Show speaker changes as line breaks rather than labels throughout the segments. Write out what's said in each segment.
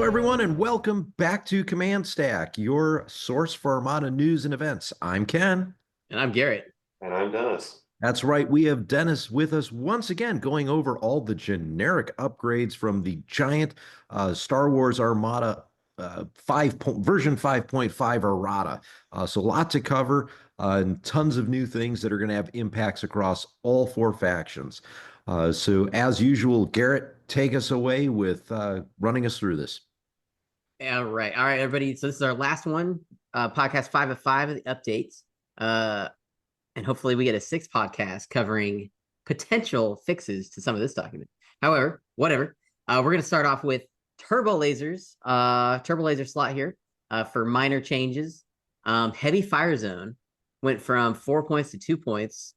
everyone, and welcome back to Command Stack, your source for Armada news and events. I'm Ken.
And I'm Garrett.
And I'm Dennis.
That's right. We have Dennis with us once again, going over all the generic upgrades from the giant Star Wars Armada version 5.5 Errata. So a lot to cover and tons of new things that are going to have impacts across all four factions. So as usual, Garrett, take us away with running us through this.
All right, everybody. So this is our last one, podcast 5 of 5 of the updates. And hopefully we get a 6th podcast covering potential fixes to some of this document. However, whatever. We're going to start off with turbo lasers, turbo laser slot here for minor changes. Heavy fire zone went from 4 points to 2 points.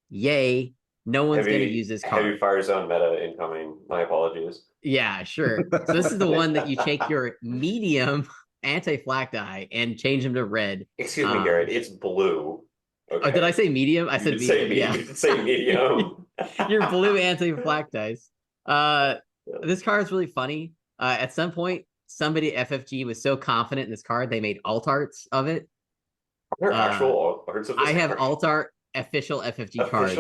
Yay. No one's going to use this card.
Heavy fire zone meta incoming. My apologies.
Yeah, sure. So this is the one that you take your medium anti-flak die and change them to red.
Excuse me, Garrett. It's blue.
Okay. Oh, did I say medium? I said medium.
Yeah. You did say medium.
Your blue anti-flak dice. This card is really funny. At some point, somebody at FFG was so confident in this card, they made alt arts of it.
Are there actual alt arts of this
I have
card?
alt art official FFG cards.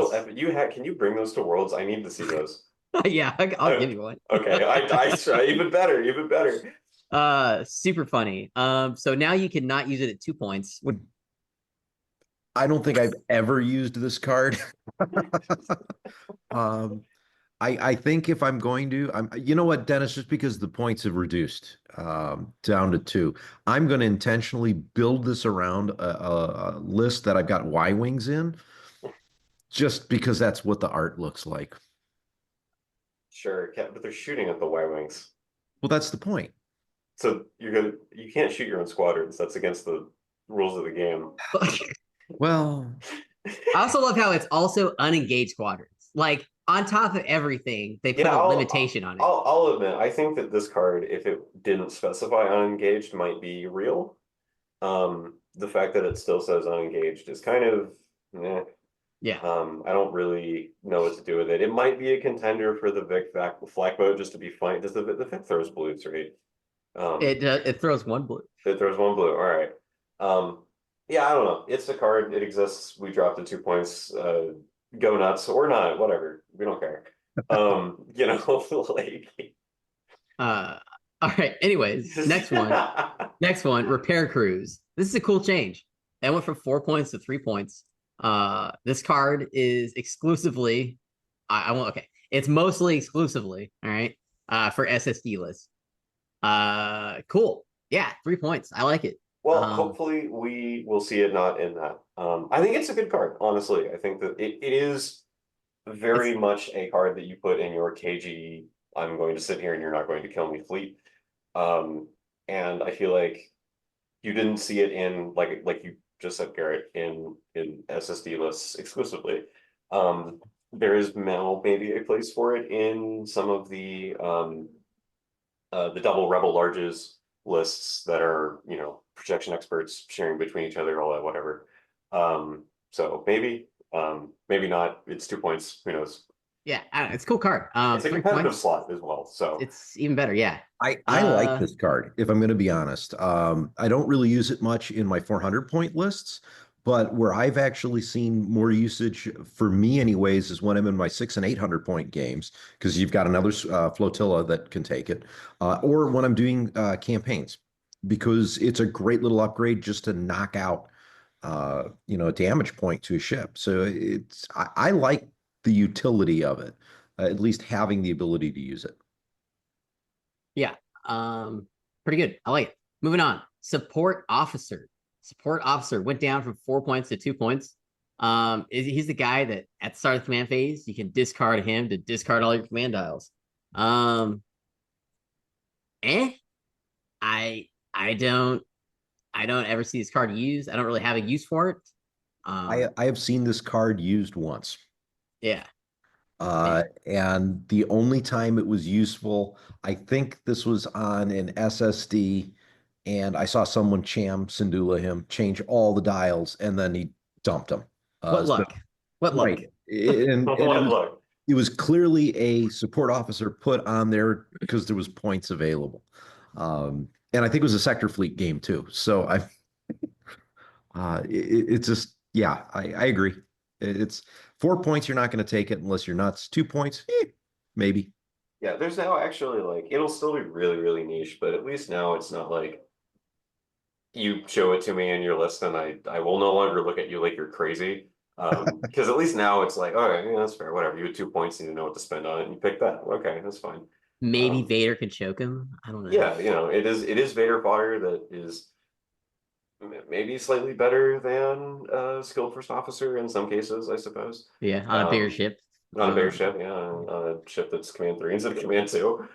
Can you bring those to Worlds? I need to see those.
Yeah, I'll give you one.
Okay, I even better.
Super funny. So now you cannot use it at 2 points.
I don't think I've ever used this card. I think if I'm going to, you know what, Dennis, just because the points have reduced down to 2, I'm going to intentionally build this around a list that I've got Y-Wings in, just because that's what the art looks like.
Sure, but they're shooting at the Y-Wings.
Well, that's the point.
So you can't shoot your own squadrons. That's against the rules of the game.
Well,
I also love how it's also unengaged squadrons. Like, on top of everything, they put a limitation on it.
I'll admit, I think that this card, if it didn't specify unengaged, might be real. The fact that it still says unengaged is kind of
yeah.
I don't really know what to do with it. It might be a contender for the Vic flak vote just to be fine. Does the Vic throws blues, right?
It throws 1 blue.
It throws 1 blue. All right. Yeah, I don't know. It's a card. It exists. We dropped it 2 points. Go nuts or not, whatever. We don't care. Like.
All right. Anyways, next one. Repair crews. This is a cool change. That went from 4 points to 3 points. This card is exclusively. It's mostly exclusively. All right. For SSD lists. Cool. Yeah, 3 points. I like it.
Well, hopefully we will see it not in that. I think it's a good card, honestly. I think that it is very much a card that you put in your KG, I'm going to sit here and you're not going to kill me fleet. And I feel like you didn't see it in, like you just said, Garrett, in SSD lists exclusively. There is now maybe a place for it in some of the double rebel larges lists that are, projection experts sharing between each other, all that, whatever. So maybe not. It's 2 points. Who knows?
Yeah, I don't know, it's a cool card.
It's a competitive slot as well, so
it's even better. Yeah,
I like this card, if I'm going to be honest. I don't really use it much in my 400-point lists, but where I've actually seen more usage for me, anyways, is when I'm in my 600 and 800-point games, because you've got another flotilla that can take it, or when I'm doing campaigns, because it's a great little upgrade just to knock out, a damage point to a ship. So I like the utility of it, at least having the ability to use it.
Yeah, pretty good. I like it. Moving on. Support officer went down from 4 points to 2 points. He's the guy that at the start of the command phase, you can discard him to discard all your command dials. I don't ever see this card used. I don't really have a use for it.
I have seen this card used once.
Yeah.
And the only time it was useful, I think this was on an SSD, and I saw someone Syndulla him, change all the dials, and then he dumped them.
What luck? What luck?
Right. It was clearly a support officer put on there because there was points available. And I think it was a sector fleet game too. So it's just, yeah, I agree. It's 4 points. You're not going to take it unless you're nuts. 2 points, maybe.
Yeah, there's now actually like it'll still be really, really niche, but at least now it's not like you show it to me in your list and I will no longer look at you like you're crazy. Because at least now it's like, okay, yeah, that's fair, whatever. You had 2 points, you didn't know what to spend on it, and you picked that. Okay, that's fine.
Maybe Vader could choke him. I don't know.
Yeah, it is Vader fodder that is maybe slightly better than skilled first officer in some cases, I suppose.
Yeah, on a bigger ship.
On a bigger ship, yeah, on a ship that's command 3 instead of command 2.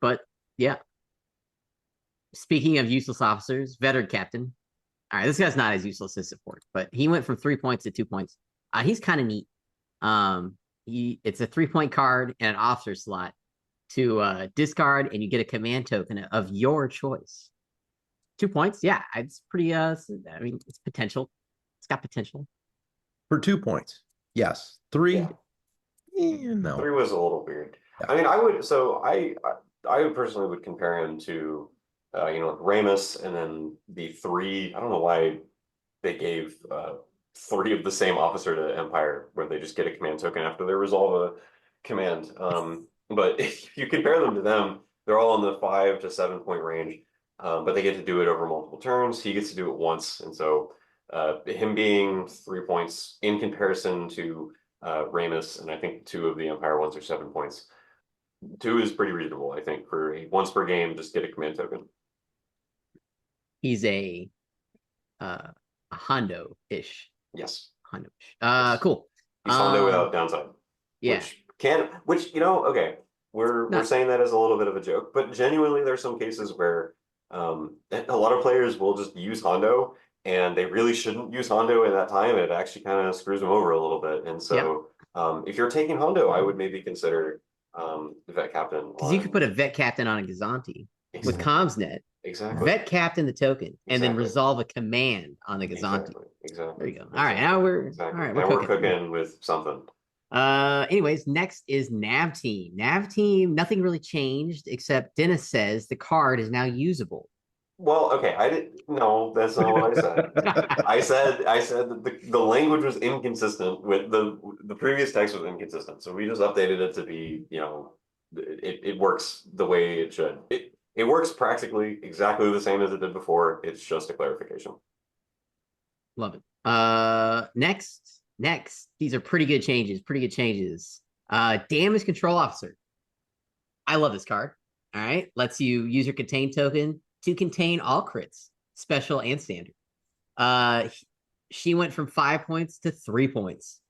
But yeah. Speaking of useless officers, veteran captain. All right, this guy's not as useless as support, but he went from 3 points to 2 points. He's kind of neat. It's a 3-point card and an officer slot to discard, and you get a command token of your choice. 2 points, yeah, it's pretty. I mean, it's potential. It's got potential
for 2 points. Yes, 3.
Yeah.
No,
3 was a little weird.
Yeah.
I mean, I personally would compare him to, Ramus, and then the 3. I don't know why they gave 3 of the same officer to Empire, where they just get a command token after they resolve a command. But if you compare them to them, they're all in the 5 to 7 point range, but they get to do it over multiple turns. He gets to do it once, and so him being 3 points in comparison to Ramus, and I think 2 of the Empire ones are 7 points. 2 is pretty reasonable, I think, for a once per game, just get a command token.
He's a Hondo-ish.
Yes.
Hondo-ish. Cool.
He's Hondo without downside.
Yeah.
Okay, we're saying that as a little bit of a joke, but genuinely there's some cases where a lot of players will just use Hondo, and they really shouldn't use Hondo at that time. It actually kind of screws them over a little bit. And so if you're taking Hondo, I would maybe consider Vet Captain.
Because you could put a Vet Captain on a Gazanti with Comsnet.
Exactly.
Vet Captain the token, and then resolve a command on the Gazanti.
Exactly.
There you go. All right, now we're all right.
We're cooking with something.
Anyways, next is Nav Team. Nav Team, nothing really changed except Dennis says the card is now usable.
Well, okay, no, that's not what I said. I said that the language was inconsistent with the previous text was inconsistent. So we just updated it to be, it works the way it should. It works practically exactly the same as it did before. It's just a clarification.
Love it. Next. These are pretty good changes. Damage Control Officer. I love this card. All right. Lets you use your contain token to contain all crits, special and standard. She went from 5 points to 3 points.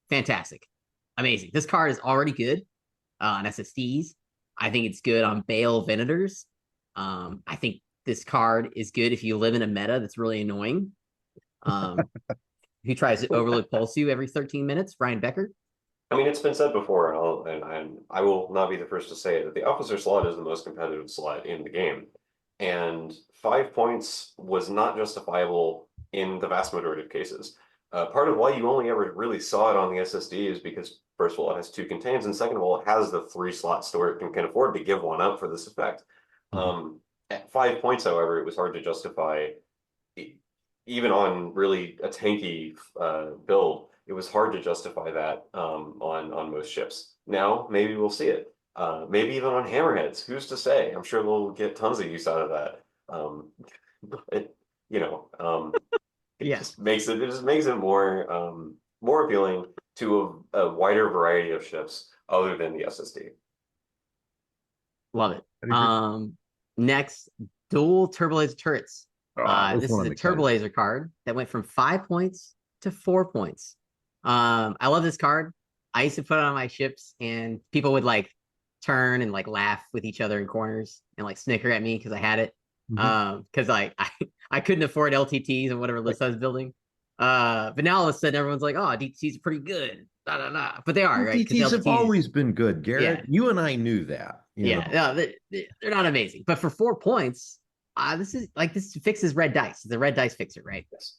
Fantastic. Amazing. This card is already good on SSDs. I think it's good on Bale Venators. I think this card is good if you live in a meta that's really annoying. Who tries to overload pulse you every 13 minutes, Brian Becker.
I mean, it's been said before, and I will not be the first to say it, that the officer slot is the most competitive slot in the game. And 5 points was not justifiable in the vast majority of cases. Part of why you only ever really saw it on the SSD is because, first of all, it has 2 contains, and second of all, it has the 3 slots to where it can afford to give one up for this effect. At 5 points, however, it was hard to justify, even on really a tanky build, it was hard to justify that on most ships. Now, maybe we'll see it. Maybe even on hammerheads. Who's to say? I'm sure they'll get tons of use out of that.
Yes,
it just makes it more appealing to a wider variety of ships other than the SSD.
Love it. Next, dual turbolaser turrets. This is a turbolaser card that went from 5 points to 4 points. I love this card. I used to put it on my ships, and people would turn and laugh with each other in corners and snicker at me because I had it. Because I couldn't afford LTTs and whatever list I was building. But now all of a sudden everyone's like, oh, DTTs are pretty good. But they are, right?
DTTs have always been good, Garrett.
Yeah.
You and I knew that.
No, they're not amazing. But for 4 points, this fixes red dice. The red dice fixer, right?
Yes.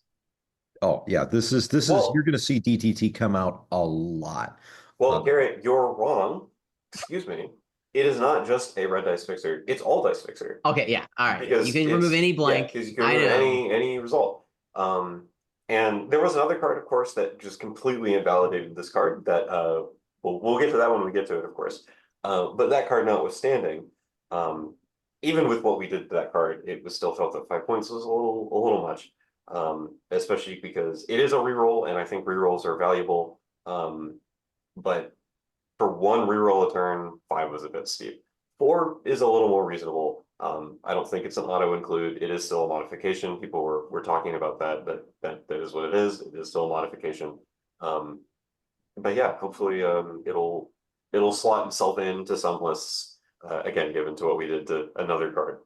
Oh yeah, this is you're going to see DTT come out a lot.
Well, Garrett, you're wrong. Excuse me. it is not just a red dice fixer, it's all dice fixer.
Okay, yeah, all right.
Because
You can remove any blank.
because you can
I
remove
know.
any result. And there was another card, of course, that just completely invalidated this card. That we'll get to that when we get to it, of course. But that card notwithstanding, um, even with what we did to that card, it was still felt that 5 points was a little much. Especially because it is a reroll, and I think rerolls are valuable. But for one reroll a turn, 5 was a bit steep. 4 is a little more reasonable. I don't think it's an auto include. It is still a modification. People were talking about that, but that is what it is. It is still a modification. But yeah, hopefully it'll slot itself into some lists. Again, given to what we did to another card.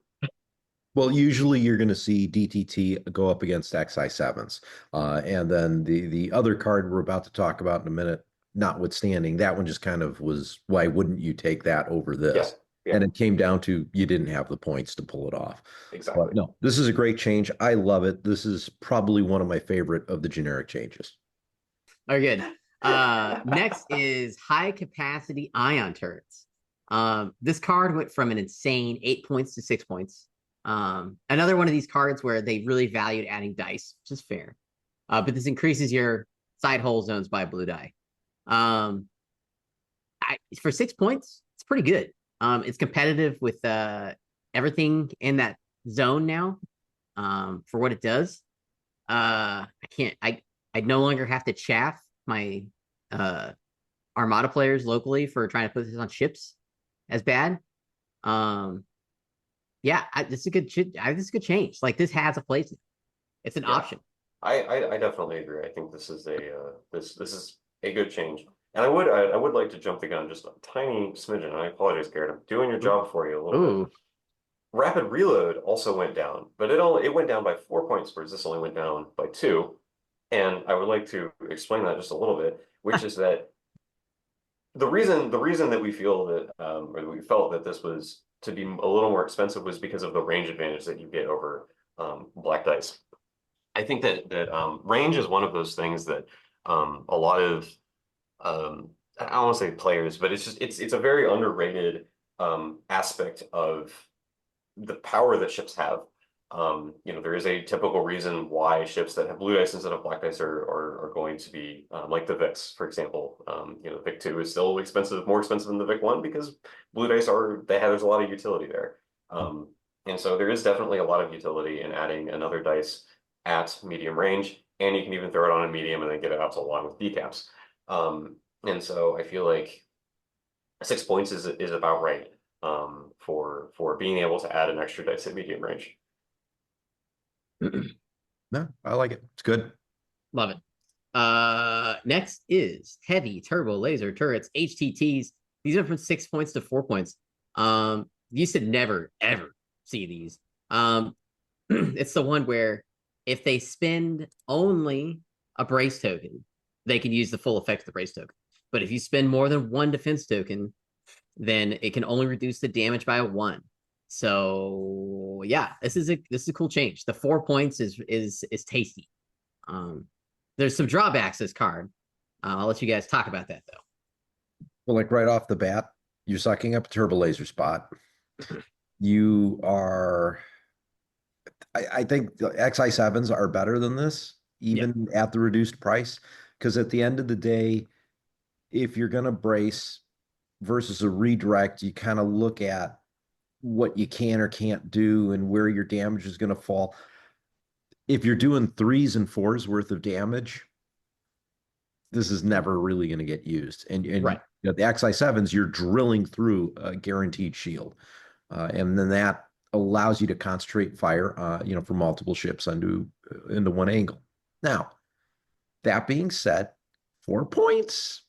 Well, usually you're going to see DTT go up against XI7s. And then the other card we're about to talk about in a minute, notwithstanding, that one just kind of was, why wouldn't you take that over this?
Yeah.
And it came down to you didn't have the points to pull it off.
Exactly.
But no, this is a great change. I love it. This is probably one of my favorite of the generic changes.
Very good. Next is high capacity ion turrets. This card went from an insane 8 points to 6 points. Another one of these cards where they really valued adding dice, which is fair. But this increases your side hole zones by blue die. For 6 points, it's pretty good. It's competitive with everything in that zone now. For what it does. I no longer have to chaff my Armada players locally for trying to put this on ships as bad. Yeah, this is a good. This is a good change. Like this has a place. It's an option.
I definitely agree. I think this is a this is a good change. And I would like to jump the gun just a tiny smidgen. I apologize, Garrett. I'm doing your job for you a little bit. Rapid reload also went down, but it went down by 4 points, whereas this only went down by 2. And I would like to explain that just a little bit, which is that the reason that we feel that or we felt that this was to be a little more expensive was because of the range advantage that you get over black dice. I think that range is one of those things that a lot of I don't want to say players, but it's a very underrated aspect of the power that ships have. There is a typical reason why ships that have blue dice instead of black dice are going to be like the VIX, for example. VIC 2 is still expensive, more expensive than the VIC 1 because blue dice there's a lot of utility there. And so there is definitely a lot of utility in adding another dice at medium range, and you can even throw it on a medium and then get it out to along with decaps. And so I feel like 6 points is about right for being able to add an extra dice at medium range.
No, I like it. It's good.
Love it. Next is heavy turbo laser turrets, HTTs. These are from 6 points to 4 points. You should never ever see these. It's the one where if they spend only a brace token, they can use the full effect of the brace token. But if you spend more than one defense token, then it can only reduce the damage by 1. So yeah, this is a cool change. The 4 points is tasty. There's some drawbacks to this card. I'll let you guys talk about that though.
Well, like right off the bat, you're sucking up a turbo laser spot. You are, I think the XI7s are better than this, even at the reduced price. Because at the end of the day, if you're going to brace versus a redirect, you kind of look at what you can or can't do and where your damage is going to fall. If you're doing 3s and 4s worth of damage, this is never really going to get used. And
right.
The XI7s, you're drilling through a guaranteed shield. And then that allows you to concentrate fire, for multiple ships into one angle. Now, that being said, 4 points,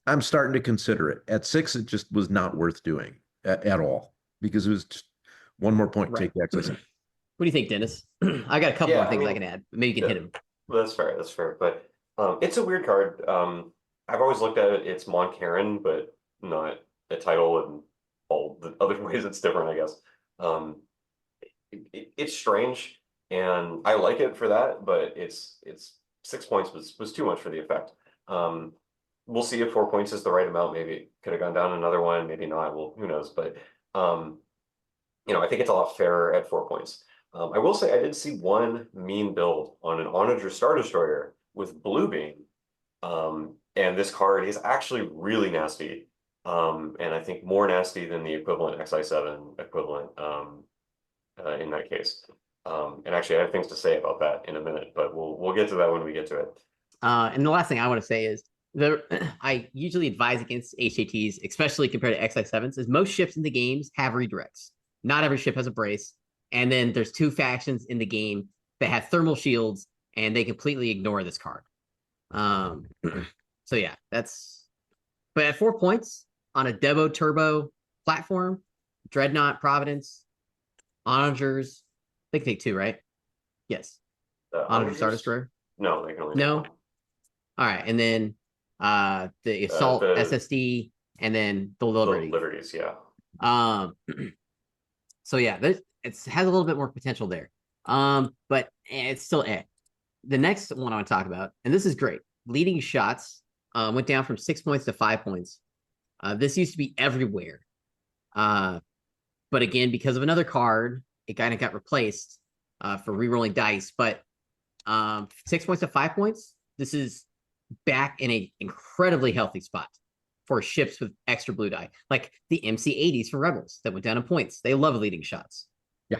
I'm starting to consider it. At 6, it just was not worth doing at all because it was just one more point to take the XI7.
What do you think, Dennis? I got a couple more things I can add. Maybe you can hit him.
That's fair. That's fair. But it's a weird card. I've always looked at it. It's Mon Caron, but not a title, and all the other ways it's different, I guess. It's strange, and I like it for that. But it's 6 points was too much for the effect. we'll see if 4 points is the right amount. Maybe it could have gone down another one, maybe not. Well, who knows? But I think it's a lot fairer at 4 points. I will say I did see one mean build on an Onager Star Destroyer with Blue Beam. And this card is actually really nasty. And I think more nasty than the equivalent XI7 equivalent in that case. And actually, I have things to say about that in a minute, but we'll get to that when we get to it.
And the last thing I want to say is I usually advise against HATs, especially compared to XI7s, is most ships in the games have redirects. Not every ship has a brace. And then there's 2 factions in the game that have thermal shields, and they completely ignore this card. So yeah, but at 4 points on a Devo Turbo platform, Dreadnought, Providence, Onagers, they can take 2, right? Yes. Onager Star Destroyer?
No, they can only
No.
take 1.
All right, and then the Assault
The
SSD, and then the Liberty.
Liberties, yeah.
So yeah, it has a little bit more potential there. But it's still The next one I want to talk about, and this is great. Leading shots went down from 6 points to 5 points. This used to be everywhere. But again, because of another card, it kind of got replaced for re-rolling dice. But 6 points to 5 points, this is back in an incredibly healthy spot for ships with extra blue die, like the MC-80s for Rebels that went down in points. They love leading shots.
Yeah.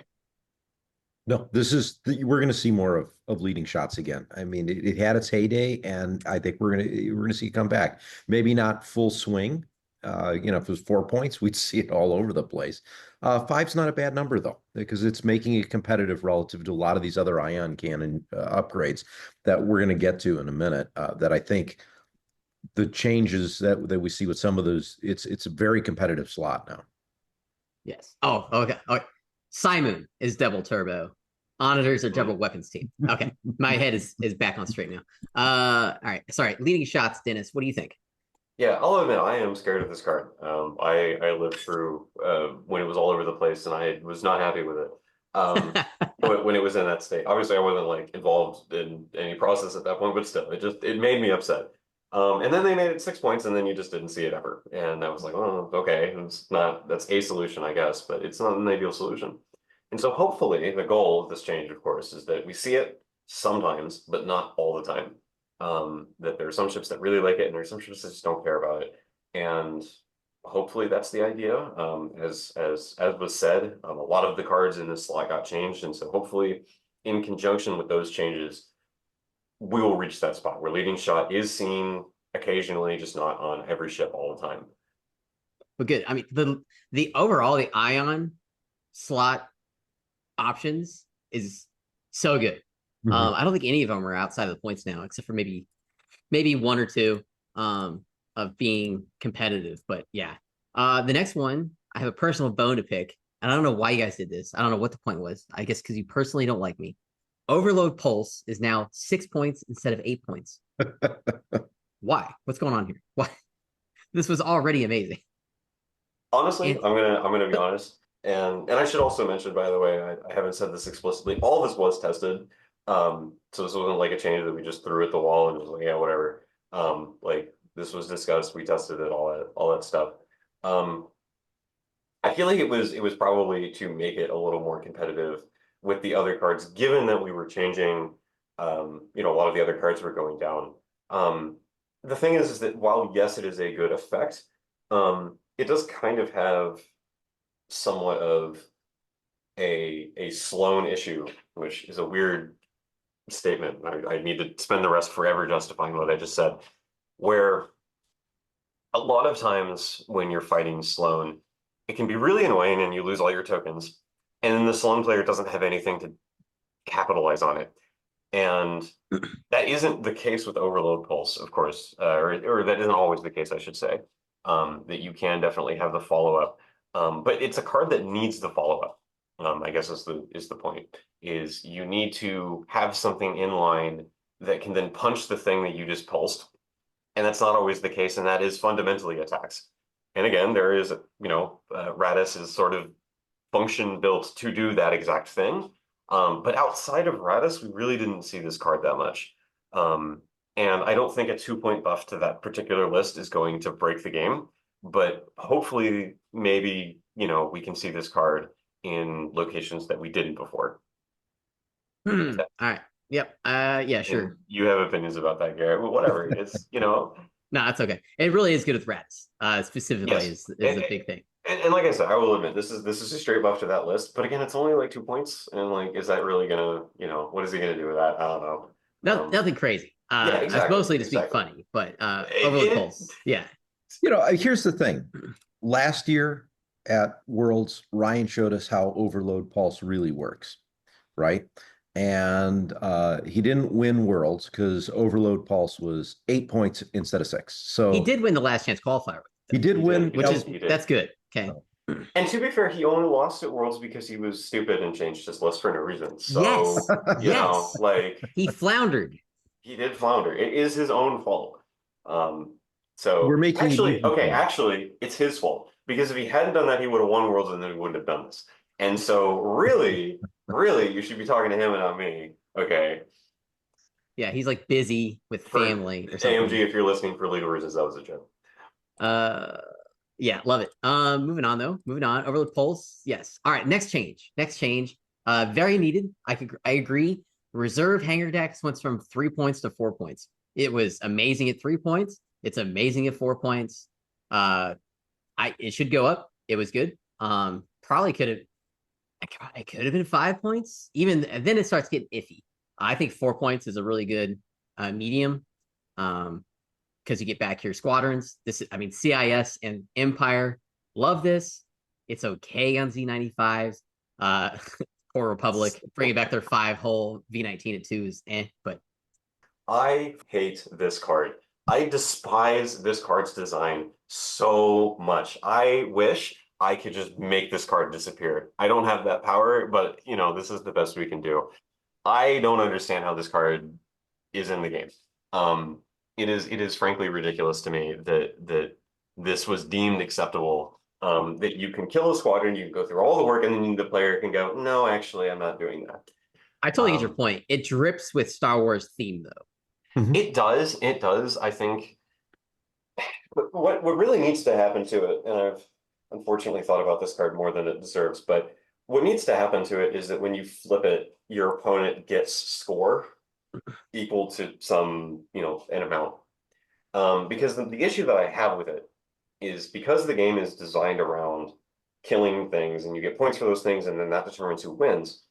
No, we're going to see more of leading shots again. I mean, it had its heyday, and I think we're going to see it come back. Maybe not full swing. If it was 4 points, we'd see it all over the place. 5's not a bad number though, because it's making it competitive relative to a lot of these other ion cannon upgrades that we're going to get to in a minute. That I think the changes that we see with some of those, it's a very competitive slot now.
Yes. Oh, okay. Simon is double turbo. Onagers are double weapons team. Okay. My head is back on straight now. All right. Sorry. Leading shots, Dennis. What do you think?
Yeah, I'll admit I am scared of this card. I lived through when it was all over the place, and I was not happy with it. When it was in that state. Obviously, I wasn't like involved in any process at that point, but still, it made me upset. And then they made it 6 points, and then you just didn't see it ever. And I was like, oh, okay, that's a solution, I guess, but it's not an ideal solution. And so hopefully the goal of this change, of course, is that we see it sometimes, but not all the time. That there are some ships that really like it, and there are some ships that just don't care about it. And hopefully that's the idea. As was said, a lot of the cards in this slot got changed, and so hopefully, in conjunction with those changes, we will reach that spot where leading shot is seen occasionally, just not on every ship all the time.
But good. I mean, the overall the ion slot options is so good.
Mm-hmm.
I don't think any of them are outside of the points now, except for maybe 1 or 2 of being competitive. But yeah, the next one, I have a personal bone to pick, and I don't know why you guys did this. I don't know what the point was. I guess because you personally don't like me. Overload Pulse is now 6 points instead of 8 points. Why? What's going on here? Why? This was already amazing.
Honestly, I'm gonna be honest, and I should also mention, by the way, I haven't said this explicitly. All this was tested. So this wasn't like a change that we just threw at the wall and was like, yeah, whatever. Like this was discussed, we tested it, all that stuff. I feel like it was probably to make it a little more competitive with the other cards, given that we were changing, a lot of the other cards were going down. The thing is that while yes, it is a good effect, it does kind of have somewhat of a Sloan issue, which is a weird statement. I need to spend the rest forever justifying what I just said, where a lot of times when you're fighting Sloan, it can be really annoying and you lose all your tokens, and then the Sloan player doesn't have anything to capitalize on it. And that isn't the case with Overload Pulse, of course, or that isn't always the case, I should say, that you can definitely have the follow-up. But it's a card that needs the follow-up. I guess is the point, is you need to have something in line that can then punch the thing that you just pulsed. And that's not always the case, and that is fundamentally attacks. And again, there is, Radis is sort of function built to do that exact thing. But outside of Radis, we really didn't see this card that much. And I don't think a 2-point buff to that particular list is going to break the game. But hopefully, maybe, we can see this card in locations that we didn't before.
All right. Yep. Yeah, sure.
And you have opinions about that, Garrett. Well, whatever. It's,
No, that's okay. It really is good with rats. Specifically
yes.
is a big thing.
And like I said, I will admit this is a straight buff to that list. But again, it's only like 2 points, and like, is that really gonna, what is he gonna do with that? I don't know.
Nothing crazy.
Yeah,
It's
exactly,
mostly to speak funny, but
It-
Overload
it-
Pulse. Yeah.
Here's the thing. Last year at Worlds, Ryan showed us how Overload Pulse really works, right? And he didn't win Worlds because Overload Pulse was 8 points instead of 6. So
He did win the last chance qualifier.
he did win,
Which is
He did.
that's good. Okay.
And to be fair, he only lost at Worlds because he was stupid and changed his list for no reason. So,
Yes. Yes.
like,
He floundered.
he did flounder. It is his own fault. So
We're making it
actually,
easy
okay,
for him.
actually, it's his fault because if he hadn't done that, he would have won Worlds and then he wouldn't have done this. And so, really, you should be talking to him and not me. Okay,
Yeah, he's like busy with
For
family or something.
AMG, if you're listening for legal reasons, that was a joke.
Yeah, love it. Moving on though. Moving on. Overload Pulse. Yes. All right. Next change. Very needed. I agree. Reserve hanger decks went from 3 points to 4 points. It was amazing at 3 points. It's amazing at 4 points. It should go up. It was good. Probably could have. It could have been 5 points. Even then, it starts getting iffy. I think 4 points is a really good medium. Because you get back your squadrons. CIS and Empire love this. It's okay on Z95s. Poor Republic bringing back their 5-hole V19 at 2s, but
I hate this card. I despise this card's design so much. I wish I could just make this card disappear. I don't have that power, but this is the best we can do. I don't understand how this card is in the game. It is frankly ridiculous to me that this was deemed acceptable. That you can kill a squadron, you can go through all the work, and then the player can go, no, actually, I'm not doing that.
I totally get your point. It drips with Star Wars theme, though.
It does. I think what really needs to happen to it, and I've unfortunately thought about this card more than it deserves, but what needs to happen to it is that when you flip it, your opponent gets score equal to some, an amount. Because the issue that I have with it is because the game is designed around killing things and you get points for those things and then that determines who wins.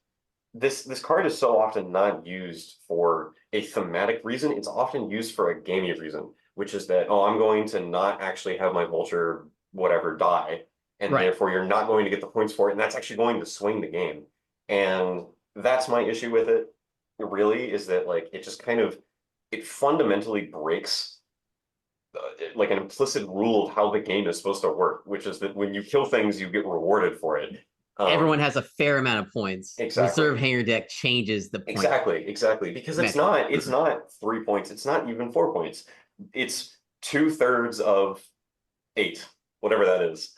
This card is so often not used for a thematic reason. It's often used for a gamey reason, which is that, I'm going to not actually have my vulture whatever die. And therefore you're not going to get the points for it. And that's actually going to swing the game. And that's my issue with it, really, is that like it just it fundamentally breaks like an implicit rule of how the game is supposed to work, which is that when you kill things, you get rewarded for it.
Everyone has a fair amount of points.
Exactly.
Reserve hanger deck changes the point.
Exactly. Because it's not 3 points. It's not even 4 points. It's 2/3 of 8, whatever that is.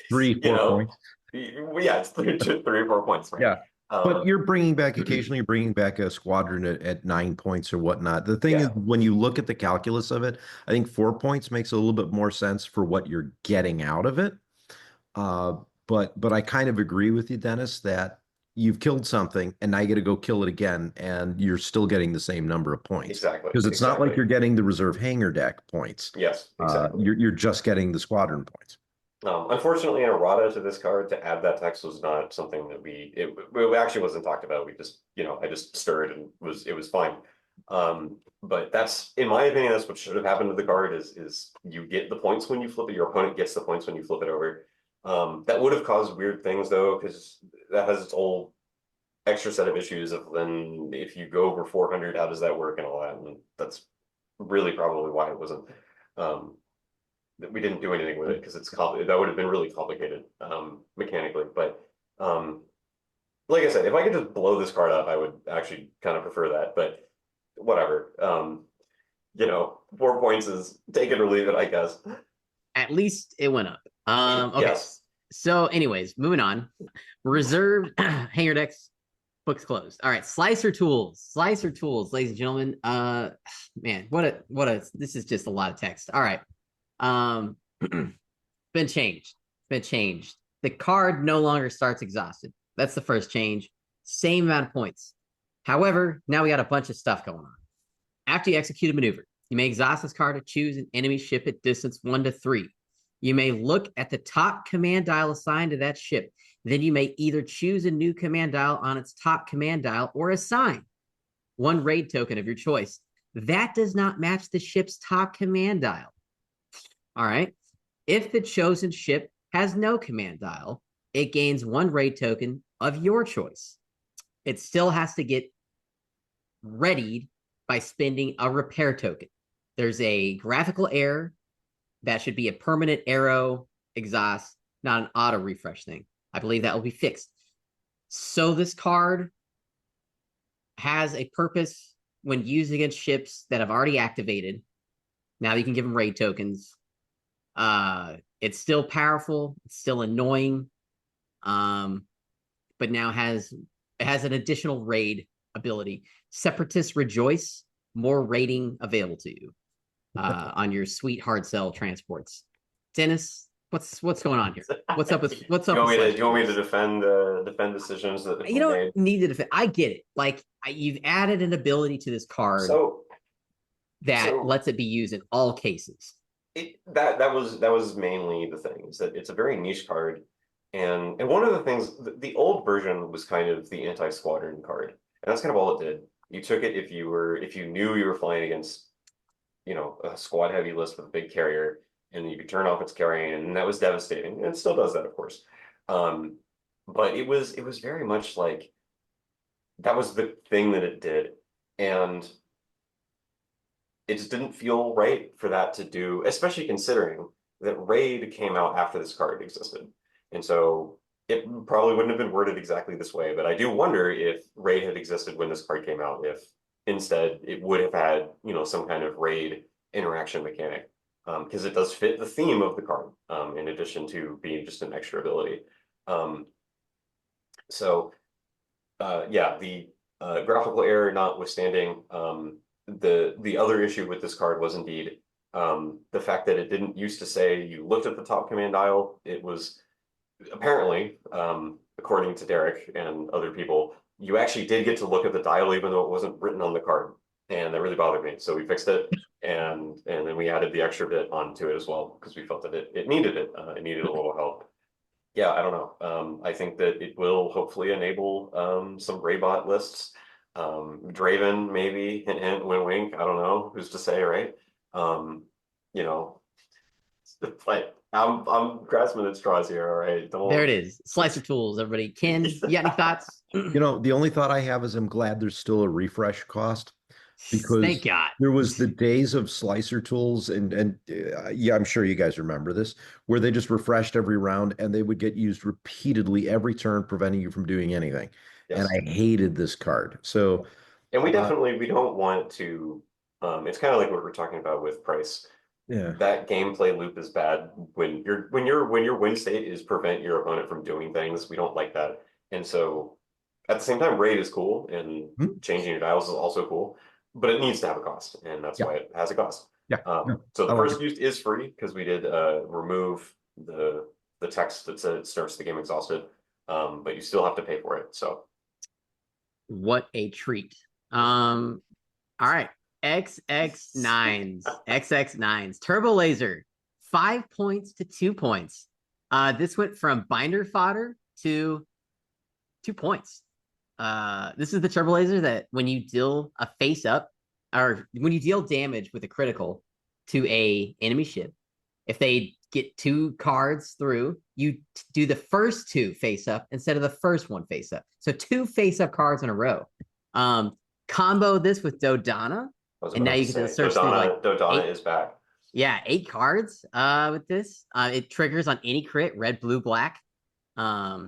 3, 4 points.
Yeah, it's 3 or 4 points. Right?
Yeah. But occasionally you're bringing back a squadron at 9 points or whatnot. The thing is, when you look at the calculus of it, I think 4 points makes a little bit more sense for what you're getting out of it. But I kind of agree with you, Dennis, that you've killed something and now you got to go kill it again and you're still getting the same number of points.
Exactly.
Because it's not like you're getting the reserve hanger deck points.
Yes, exactly.
You're just getting the squadron points.
Unfortunately, an errata to this card to add that text was not something that it actually wasn't talked about. We just, I just stirred and it was fine. But that's, in my opinion, that's what should have happened to the card is you get the points when you flip it. Your opponent gets the points when you flip it over. That would have caused weird things though, because that has its whole extra set of issues of then if you go over 400, how does that work and all that? And that's really probably why it wasn't. We didn't do anything with it because that would have been really complicated mechanically. But like I said, if I could just blow this card up, I would actually kind of prefer that. But whatever. 4 points is take it or leave it, I guess.
At least it went up. Okay.
Yes.
So, anyways, moving on. Reserve hanger decks Book's closed. All right, Slicer Tools. Slicer Tools, ladies and gentlemen. Man, what a this is just a lot of text. All right. Been changed. Been changed. The card no longer starts exhausted. That's the first change. Same amount of points. However, now we got a bunch of stuff going on. After you execute a maneuver, you may exhaust this card to choose an enemy ship at distance 1 to 3. You may look at the top command dial assigned to that ship. Then you may either choose a new command dial on its top command dial or assign one raid token of your choice. That does not match the ship's top command dial. All right. If the chosen ship has no command dial, it gains one raid token of your choice. It still has to get readied by spending a repair token. There's a graphical error that should be a permanent arrow exhaust, not an auto refresh thing. I believe that will be fixed. So this card has a purpose when used against ships that have already activated. Now you can give them raid tokens. It's still powerful. It's still annoying. But now it has an additional raid ability. Separatists Rejoice, more raiding available to you on your sweet hard sell transports. Dennis, what's going on here? What's up with what's up?
You
with
want me to defend decisions that have
you
been
don't
made?
need to defend. I get it. Like you've added an ability to this card that lets it be used in all cases.
That was mainly the thing, is that it's a very niche card. And one of the things, the old version was kind of the anti-squadron card. And that's kind of all it did. You took it if you knew you were flying against, a squad heavy list with a big carrier, and you could turn off its carrying, and that was devastating. And it still does that, of course. But it was very much like that was the thing that it did. And it just didn't feel right for that to do, especially considering that Raid came out after this card existed. And so it probably wouldn't have been worded exactly this way, but I do wonder if Raid had existed when this card came out, if instead it would have had, some kind of Raid interaction mechanic, because it does fit the theme of the card, in addition to being just an extra ability. The graphical error notwithstanding, the other issue with this card was indeed the fact that it didn't used to say you looked at the top command dial. It was apparently, according to Derek and other people, you actually did get to look at the dial even though it wasn't written on the card, and that really bothered me. So we fixed it, and then we added the extra bit onto it as well because we felt that it needed it. It needed a little help. Yeah, I don't know. I think that it will hopefully enable some Raybot lists. Draven, maybe, hint, hint, wink, wink. I don't know. Who's to say, right? Like I'm grasping at straws here. All right,
there it is. Slicer Tools, everybody. Ken, you got any thoughts?
The only thought I have is I'm glad there's still a refresh cost, because
thank God
there was the days of Slicer Tools, and yeah, I'm sure you guys remember this, where they just refreshed every round and they would get used repeatedly every turn, preventing you from doing anything. Yes. And I hated this card. So,
and we don't want to. It's kind of like what we're talking about with price.
Yeah,
that gameplay loop is bad when your win state is prevent your opponent from doing things. We don't like that, and so at the same time, raid is cool, and changing your dials is also cool, but it needs to have a cost, and that's why it has a cost.
Yeah.
So the first use is free because we did remove the text that said it starts the game exhausted, but you still have to pay for it. So
what a treat! All right. XX9s Turbo Laser, 5 points to 2 points. This went from binder fodder to 2 points. This is the Turbo Laser that when you deal a face up, or when you deal damage with a critical to a enemy ship, if they get 2 cards through, you do the first 2 face up instead of the first 1 face up. So 2 face up cards in a row. Combo this with Dodana. And now you can search
Dodana,
through
Dodana is back.
Yeah, 8 cards with this. It triggers on any crit, red, blue, black. Yeah,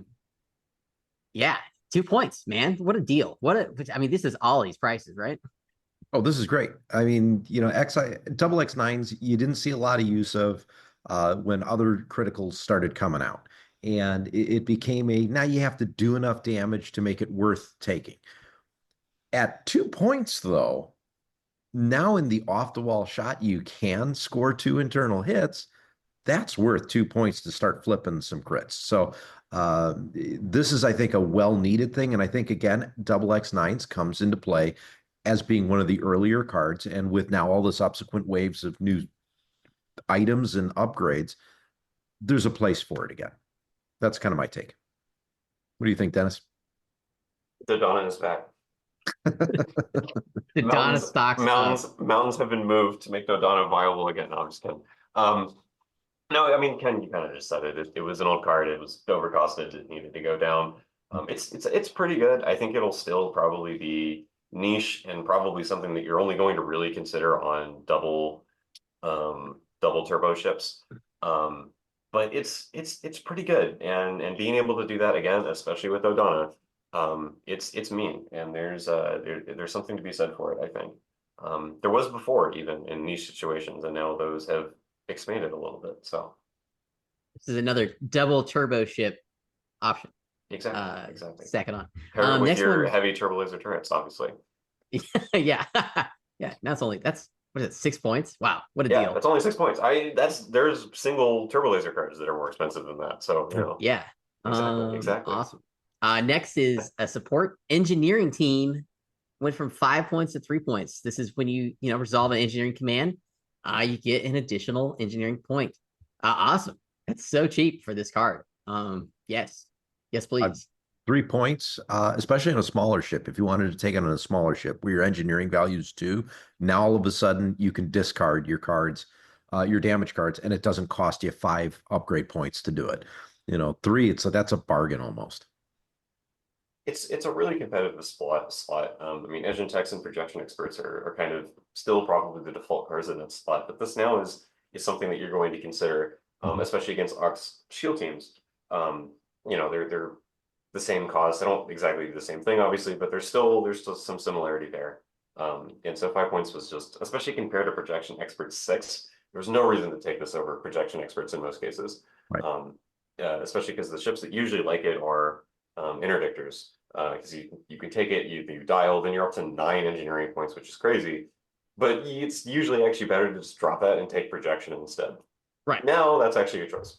2 points, man. What a deal. This is Ollie's prices, right?
Oh, this is great. I mean, double X9s, you didn't see a lot of use of when other criticals started coming out. And it became now you have to do enough damage to make it worth taking. At 2 points, though, now in the off-the-wall shot, you can score 2 internal hits. That's worth 2 points to start flipping some crits. So this is, I think, a well-needed thing. And I think, again, double X9s comes into play as being one of the earlier cards. And with now all the subsequent waves of new items and upgrades, there's a place for it again. That's kind of my take. What do you think, Dennis?
Dodonna is back.
Donna stocks
mountains have been moved to make Dodonna viable again. No, I'm just kidding. No, I mean, Ken, you kind of just said it. It was an old card. It was overcosted. It needed to go down. It's pretty good. I think it'll still probably be niche and probably something that you're only going to really consider on double turbo ships. But it's pretty good. And being able to do that again, especially with Dodonna, it's mean, and there's something to be said for it, I think. There was before, even in niche situations, and now those have expanded a little bit. So
this is another double turbo ship option.
Exactly.
Second on.
Paired with
next
your
one,
heavy turbo laser turrets, obviously.
yeah. Yeah. That's what is it, 6 points? Wow, what a
Yeah,
deal.
that's only 6 points. There's single turbo laser cards that are more expensive than that. So you know.
Yeah.
Exactly.
Awesome. Next is a support engineering team. Went from 5 points to 3 points. This is when you resolve an engineering command. You get an additional engineering point. Awesome. That's so cheap for this card. Yes, please.
3 points, especially on a smaller ship. If you wanted to take it on a smaller ship where your engineering values 2, now all of a sudden you can discard your cards, your damage cards, and it doesn't cost you 5 upgrade points to do it. 3, that's a bargain almost.
It's a really competitive slot. I mean, engine techs and projection experts are kind of still probably the default cards in that slot, but this now is something that you're going to consider, especially against Ox shield teams. They're the same cost. They don't exactly do the same thing, obviously, but there's still some similarity there. And so 5 points was just, especially compared to projection experts 6, there's no reason to take this over projection experts in most cases.
Right.
Especially because the ships that usually like it are interdictors. Because you can take it, you dial, then you're up to 9 engineering points, which is crazy. But it's usually actually better to just drop that and take projection instead.
Right.
Now, that's actually your choice.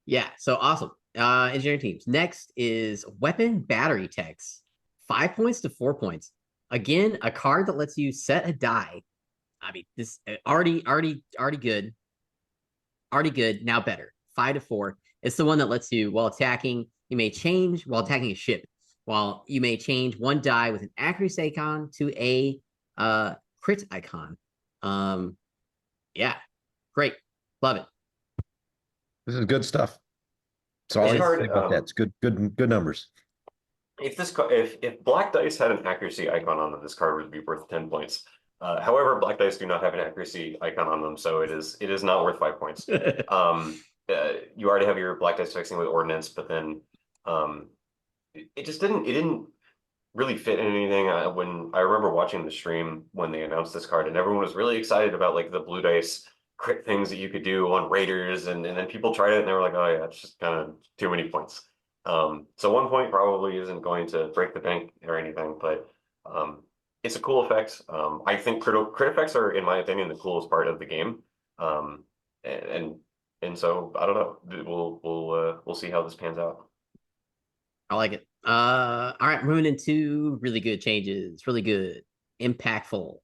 Yeah, so awesome. Engineering teams. Next is weapon battery techs. 5 points to 4 points. Again, a card that lets you set a die. I mean, this already good. Already good, now better. 5 to 4. It's the one that lets you, while attacking, you may change while attacking a ship. While you may change one die with an accuracy icon to a crit icon. Yeah, great, love it.
This is good stuff. That's all I say about that. It's good numbers.
If black dice had an accuracy icon on them, this card would be worth 10 points. However, black dice do not have an accuracy icon on them, so it is not worth 5 points. You already have your black dice fixing with ordnance, but then it didn't really fit in anything. When I remember watching the stream when they announced this card, and everyone was really excited about like the blue dice crit things that you could do on raiders, and then people tried it and they were like, oh yeah, it's just kind of too many points. So 1 point probably isn't going to break the bank or anything, but it's a cool effect. I think crit effects are, in my opinion, the coolest part of the game. And so I don't know. We'll see how this pans out.
I like it. All right, moving into really good changes, really good, impactful.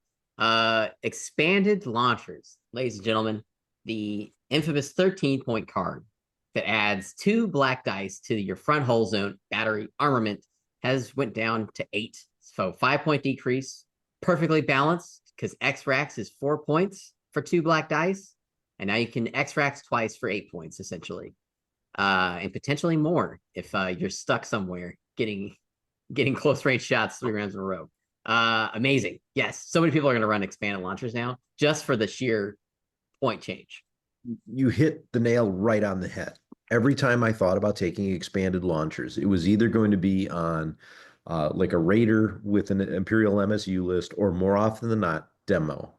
Expanded launchers, ladies and gentlemen, the infamous 13-point card that adds 2 black dice to your front hull zone battery armament has went down to 8. So 5-point decrease, perfectly balanced because X-Rax is 4 points for 2 black dice. And now you can X-Rax twice for 8 points, essentially. And potentially more if you're stuck somewhere getting close range shots 3 rounds in a row. Amazing. Yes, so many people are going to run expanded launchers now just for the sheer point change.
You hit the nail right on the head. Every time I thought about taking expanded launchers, it was either going to be on like a raider with an Imperial MSU list, or more often than not, demo.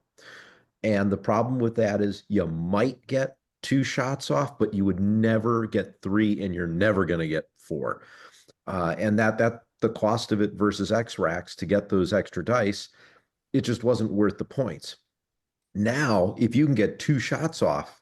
And the problem with that is you might get 2 shots off, but you would never get 3, and you're never going to get 4. And that the cost of it versus X-Racks to get those extra dice, it just wasn't worth the points. Now, if you can get 2 shots off,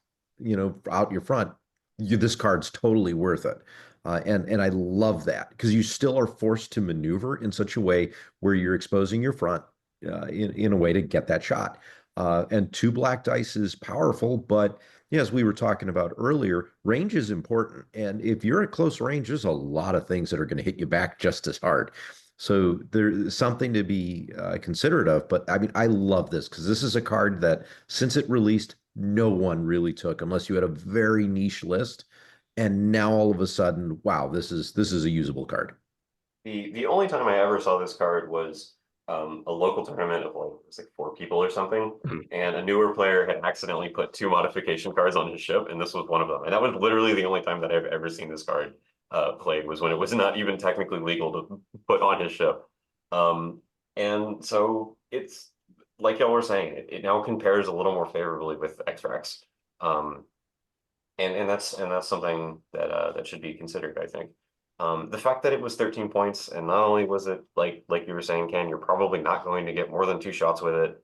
out your front, this card's totally worth it. And I love that because you still are forced to maneuver in such a way where you're exposing your front in a way to get that shot. And 2 black dice is powerful, but as we were talking about earlier, range is important. And if you're at close range, there's a lot of things that are going to hit you back just as hard. So there's something to be considerate of. But I mean, I love this because this is a card that since it released, no one really took unless you had a very niche list. And now all of a sudden, wow, this is a usable card.
The only time I ever saw this card was a local tournament of like, it was like 4 people or something, and a newer player had accidentally put 2 modification cards on his ship, and this was one of them. And that was literally the only time that I've ever seen this card played, was when it was not even technically legal to put on his ship. And so it's like y'all were saying, it now compares a little more favorably with X-Racks. And that's something that should be considered, I think. The fact that it was 13 points, and not only was it like you were saying, Ken, you're probably not going to get more than 2 shots with it,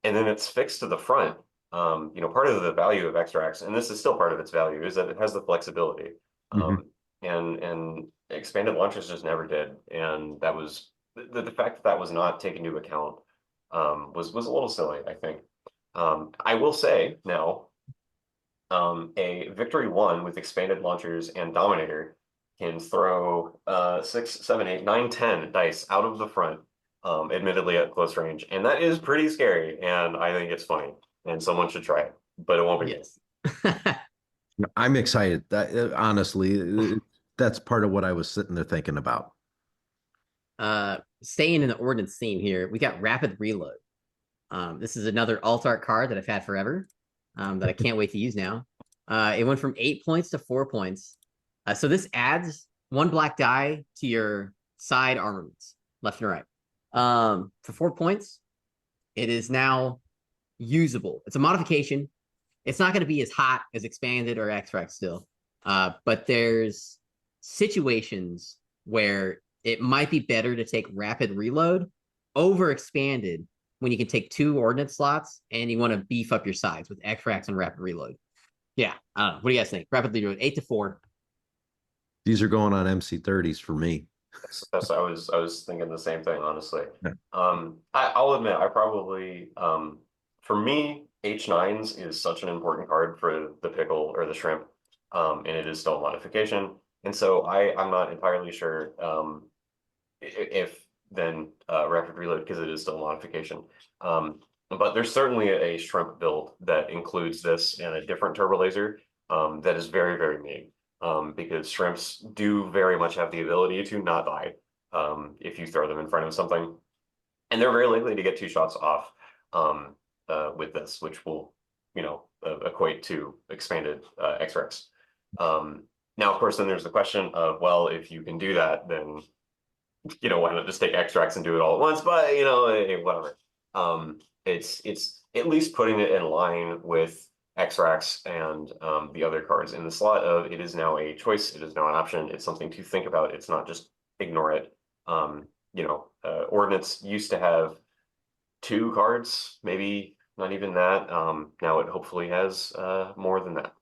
and then it's fixed to the front. Part of the value of X-Racks, and this is still part of its value, is that it has the flexibility. And expanded launchers just never did, and that was the fact that was not taken into account was a little silly, I think. I will say now, a Victory 1 with expanded launchers and Dominator can throw 6, 7, 8, 9, 10 dice out of the front, admittedly at close range, and that is pretty scary. And I think it's funny, and someone should try it, but it won't be.
Yes.
I'm excited. Honestly, that's part of what I was sitting there thinking about.
Staying in the ordnance theme here, we got Rapid Reload. This is another alt art card that I've had forever, that I can't wait to use now. It went from 8 points to 4 points. So this adds 1 black die to your side armaments, left and right. For 4 points, it is now usable. It's a modification. It's not going to be as hot as expanded or X-Rack still. But there's situations where it might be better to take Rapid Reload over expanded when you can take 2 ordnance slots and you want to beef up your sides with X-Racks and Rapid Reload. Yeah, I don't know. What do you guys think? Rapid Reload, 8 to 4.
These are going on MC30s for me.
So I was thinking the same thing, honestly.
Yeah.
I'll admit, I probably for me, H9s is such an important card for the pickle or the shrimp, and it is still a modification. And so I'm not entirely sure if then Rapid Reload, because it is still a modification. But there's certainly a shrimp build that includes this and a different turbo laser that is very, very mean. Because shrimps do very much have the ability to not die if you throw them in front of something. And they're very likely to get 2 shots off with this, which will, equate to expanded X-Rex. Now, of course, then there's the question of, well, if you can do that, then, why not just take X-Rex and do it all at once? But, whatever. It's at least putting it in line with X-Racks and the other cards in the slot of it is now a choice, it is now an option, it's something to think about, it's not just ignore it. Ordnance used to have 2 cards, maybe not even that. Now it hopefully has more than that.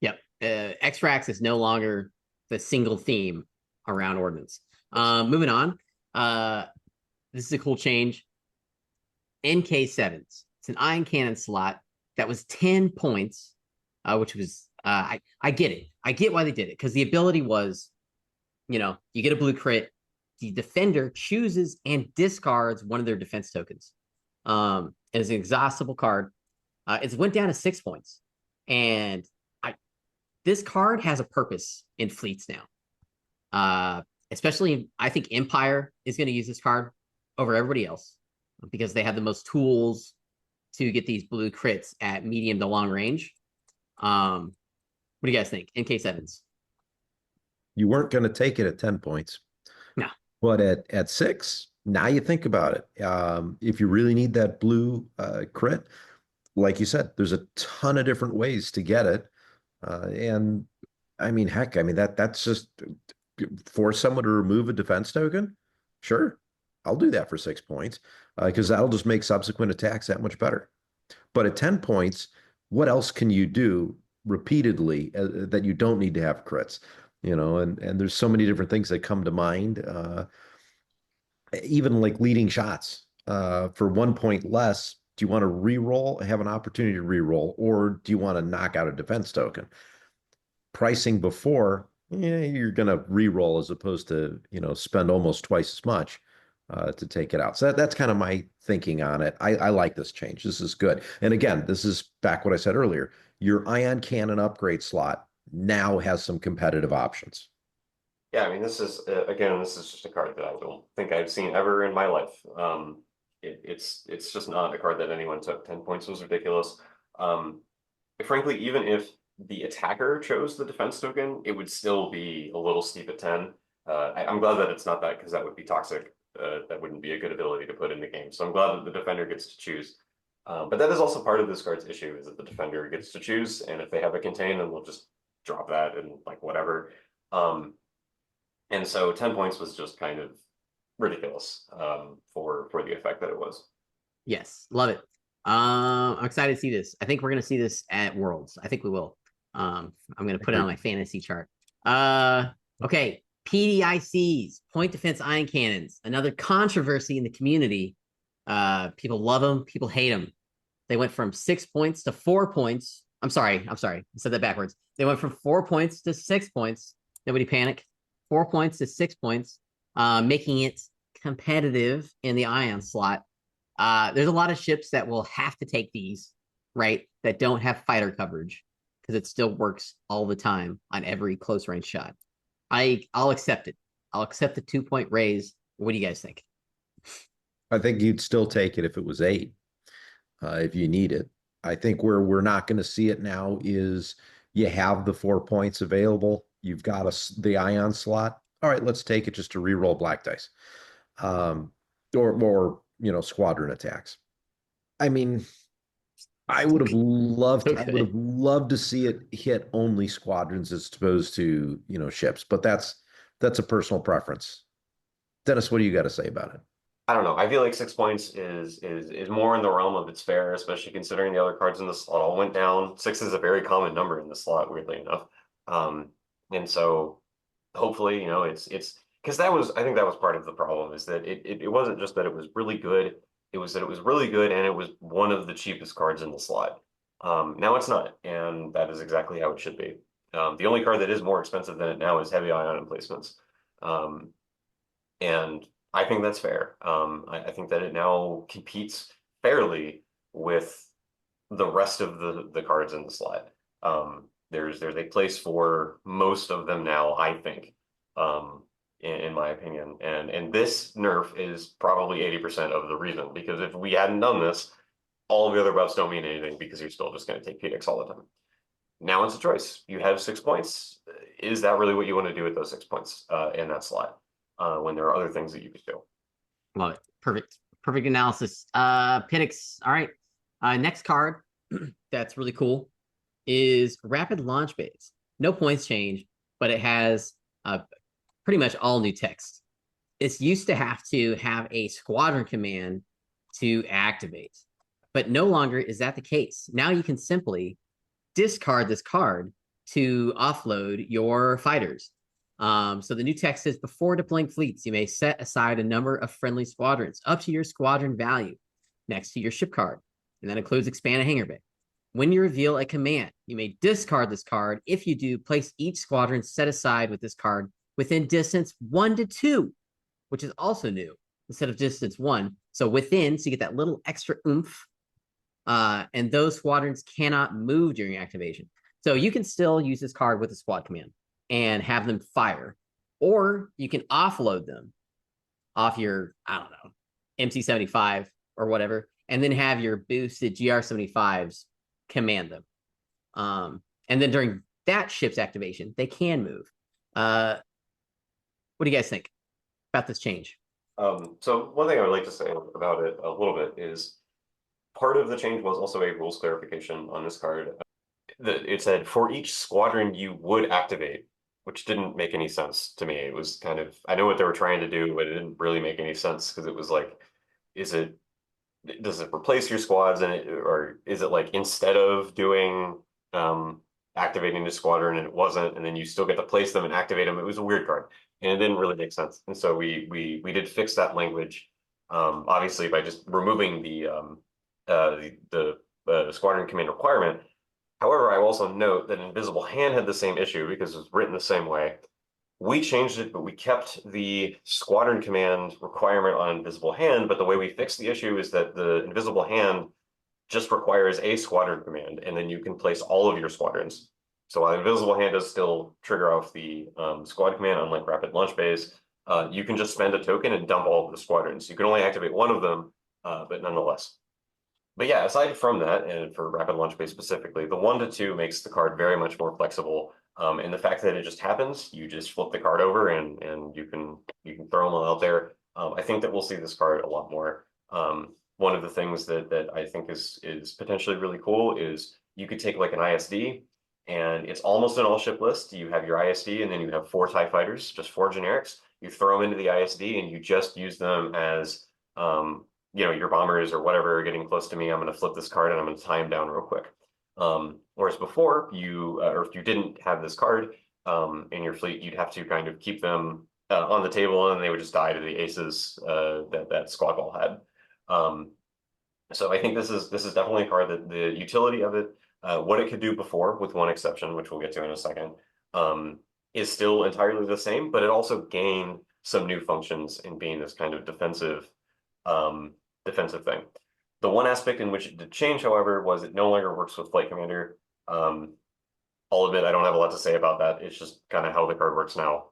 Yep. X-Racks is no longer the single theme around Ordnance. Moving on. This is a cool change. NK7s. It's an ion cannon slot that was 10 points, which was, I get it. I get why they did it, because the ability was, you get a blue crit, the defender chooses and discards one of their defense tokens. It is an exhaustible card. It went down to 6 points. And this card has a purpose in fleets now. Especially, I think Empire is going to use this card over everybody else because they have the most tools to get these blue crits at medium to long range. What do you guys think? NK7s.
You weren't going to take it at 10 points.
No.
But at 6, now you think about it. If you really need that blue crit, like you said, there's a ton of different ways to get it. And I mean, heck, I mean that's just force someone to remove a defense token. Sure, I'll do that for 6 points because that'll just make subsequent attacks that much better. But at 10 points, what else can you do repeatedly that you don't need to have crits? And there's so many different things that come to mind. Even like leading shots for 1 point less. Do you want to re-roll, have an opportunity to re-roll, or do you want to knock out a defense token? Pricing before, yeah, you're going to re-roll as opposed to, spend almost twice as much to take it out. So that's kind of my thinking on it. I like this change. This is good. And again, this is back what I said earlier. Your ion cannon upgrade slot now has some competitive options.
Yeah, I mean, this is again, this is just a card that I don't think I've seen ever in my life. It's just not a card that anyone took. 10 points was ridiculous. Frankly, even if the attacker chose the defense token, it would still be a little steep at 10. I'm glad that it's not that because that would be toxic. That wouldn't be a good ability to put in the game. So I'm glad that the defender gets to choose. But that is also part of this card's issue is that the defender gets to choose, and if they have a contain, then we'll just drop that and like whatever. And so 10 points was just kind of ridiculous for the effect that it was.
Yes, love it. I'm excited to see this. I think we're gonna see this at Worlds. I think we will. I'm gonna put it on my fantasy chart. Okay. PDICs, point defense ion cannons, another controversy in the community. People love them, people hate them. They went from 6 points to 4 points. I'm sorry. I said that backwards. They went from 4 points to 6 points. Nobody panic. 4 points to 6 points, making it competitive in the ion slot. There's a lot of ships that will have to take these, right? That don't have fighter coverage because it still works all the time on every close range shot. I'll accept it. I'll accept the 2 point raise. What do you guys think?
I think you'd still take it if it was 8, if you need it. I think where we're not going to see it now is you have the 4 points available. You've got the ion slot. All right, let's take it just to re-roll black dice, or squadron attacks. I mean, I would have loved to see it hit only squadrons as opposed to ships, but that's a personal preference. Dennis, what do you got to say about it?
I don't know. I feel like 6 points is more in the realm of it's fair, especially considering the other cards in the slot all went down. 6 is a very common number in the slot, weirdly enough. And so hopefully, it's because I think that was part of the problem is that it wasn't just that it was really good, it was that it was really good and it was one of the cheapest cards in the slot. Now it's not, and that is exactly how it should be. The only card that is more expensive than it now is heavy ion emplacements. And I think that's fair. I think that it now competes fairly with the rest of the cards in the slot. There's a place for most of them now, I think, in my opinion. And this nerf is probably 80% of the reason, because if we hadn't done this, all of the other buffs don't mean anything because you're still just going to take PX all the time. Now it's a choice. You have 6 points. Is that really what you want to do with those 6 points in that slot when there are other things that you could do?
Love it. Perfect analysis. Pittix. All right. Next card that's really cool is Rapid Launch Base. No points change, but it has pretty much all new text. It's used to have a squadron command to activate, but no longer is that the case. Now you can simply discard this card to offload your fighters. So the new text is before deploying fleets, you may set aside a number of friendly squadrons up to your squadron value next to your ship card, and that includes expand a hangar bay. When you reveal a command, you may discard this card. If you do, place each squadron set aside with this card within distance 1 to 2, which is also new instead of distance 1. So within, so you get that little extra oomph. And those squadrons cannot move during activation. So you can still use this card with a squad command and have them fire, or you can offload them off your, I don't know, MC75 or whatever, and then have your boosted GR75s command them. And then during that ship's activation, they can move. What do you guys think about this change?
So one thing I would like to say about it a little bit is part of the change was also a rules clarification on this card. it said for each squadron you would activate, which didn't make any sense to me. It was kind of, I know what they were trying to do, but it didn't really make any sense because it was like, is it, does it replace your squads and or is it like instead of doing activating the squadron and it wasn't, and then you still get to place them and activate them? It was a weird card and it didn't really make sense. And so we did fix that language, obviously by just removing the squadron command requirement. However, I will also note that Invisible Hand had the same issue because it was written the same way. We changed it, but we kept the squadron command requirement on Invisible Hand. But the way we fixed the issue is that the Invisible Hand just requires a squadron command, and then you can place all of your squadrons. So while Invisible Hand does still trigger off the squad command, unlike Rapid Launch Bays, you can just spend a token and dump all of the squadrons. You can only activate one of them, but nonetheless. But yeah, aside from that, and for Rapid Launch Base specifically, the 1 to 2 makes the card very much more flexible. And the fact that it just happens, you just flip the card over and you can throw them out there. I think that we'll see this card a lot more. One of the things that I think is potentially really cool is you could take like an ISD, and it's almost an all ship list. You have your ISD, and then you have 4 TIE fighters, just 4 generics. You throw them into the ISD, and you just use them as your bombers or whatever are getting close to me. I'm going to flip this card and I'm going to tie them down real quick. Whereas before, or if you didn't have this card in your fleet, you'd have to kind of keep them on the table, and they would just die to the aces that Squad Ball had. So I think this is definitely a card that the utility of it, what it could do before, with one exception, which we'll get to in a second, is still entirely the same, but it also gained some new functions in being this kind of defensive thing. The one aspect in which it did change, however, was it no longer works with Flight Commander. I'll admit I don't have a lot to say about that. It's just kind of how the card works now.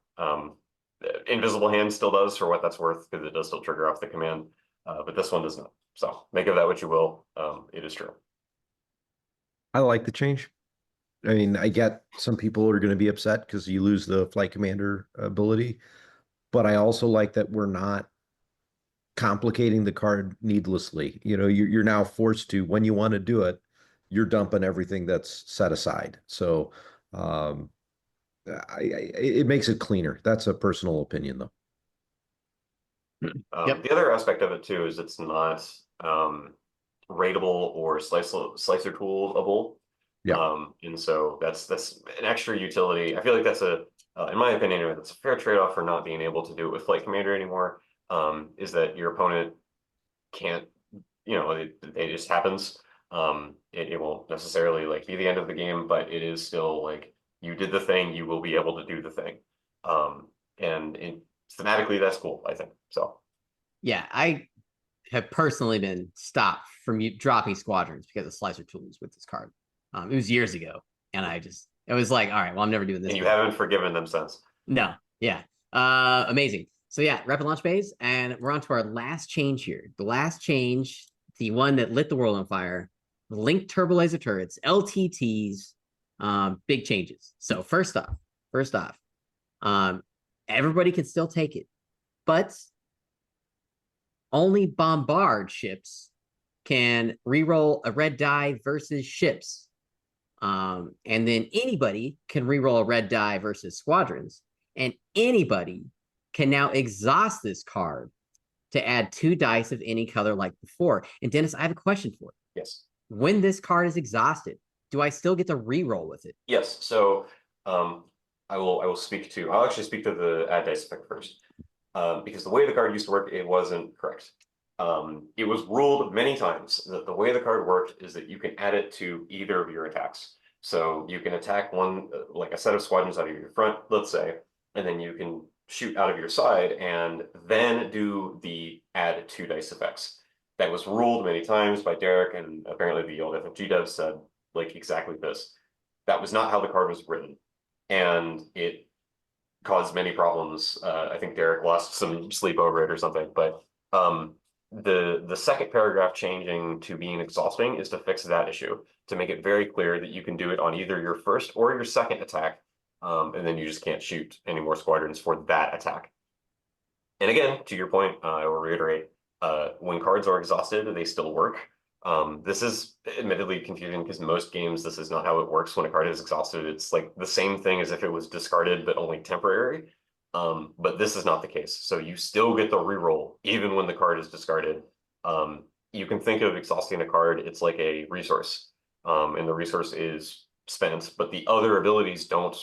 Invisible Hand still does, for what that's worth, because it does still trigger off the command, but this one does not. So make of that what you will. It is true.
I like the change. I mean, I get some people are going to be upset because you lose the Flight Commander ability, but I also like that we're not complicating the card needlessly. You're now forced to, when you want to do it, you're dumping everything that's set aside. So it makes it cleaner. That's a personal opinion, though.
Yep.
The other aspect of it too is it's not rateable or slicer toolable.
Yeah.
And so that's an extra utility. I feel like that's in my opinion, that's a fair trade-off for not being able to do it with Flight Commander anymore. Is that your opponent can't, it just happens. It won't necessarily like be the end of the game, but it is still like you did the thing, you will be able to do the thing. And thematically, that's cool, I think. So
yeah, I have personally been stopped from dropping squadrons because of slicer tools with this card. It was years ago, and it was like, all right, well, I'm never doing this.
And you haven't forgiven them since.
No, yeah. Amazing. So yeah, Rapid Launch Bays, and we're on to our last change here. The last change, the one that lit the world on fire, linked turbo laser turrets, LTTs, big changes. So first off, everybody can still take it, but only bombard ships can reroll a red die versus ships. And then anybody can reroll a red die versus squadrons, and anybody can now exhaust this card to add 2 dice of any color like before. And Dennis, I have a question for you.
Yes.
When this card is exhausted, do I still get to reroll with it?
Yes. So I'll actually speak to the add dice effect first. Because the way the card used to work, it wasn't correct. It was ruled many times that the way the card worked is that you can add it to either of your attacks. So you can attack one, like a set of squadrons out of your front, let's say, and then you can shoot out of your side and then do the add 2 dice effects. That was ruled many times by Derek, and apparently the old FFG dev said like exactly this. That was not how the card was written, and it caused many problems. I think Derek lost some sleep over it or something, but the second paragraph changing to being exhausting is to fix that issue, to make it very clear that you can do it on either your first or your second attack, and then you just can't shoot any more squadrons for that attack. And again, to your point, I will reiterate, when cards are exhausted, they still work. This is admittedly confusing because most games, this is not how it works when a card is exhausted. It's like the same thing as if it was discarded, but only temporary. But this is not the case. So you still get the reroll even when the card is discarded. You can think of exhausting a card, it's like a resource. And the resource is spent, but the other abilities don't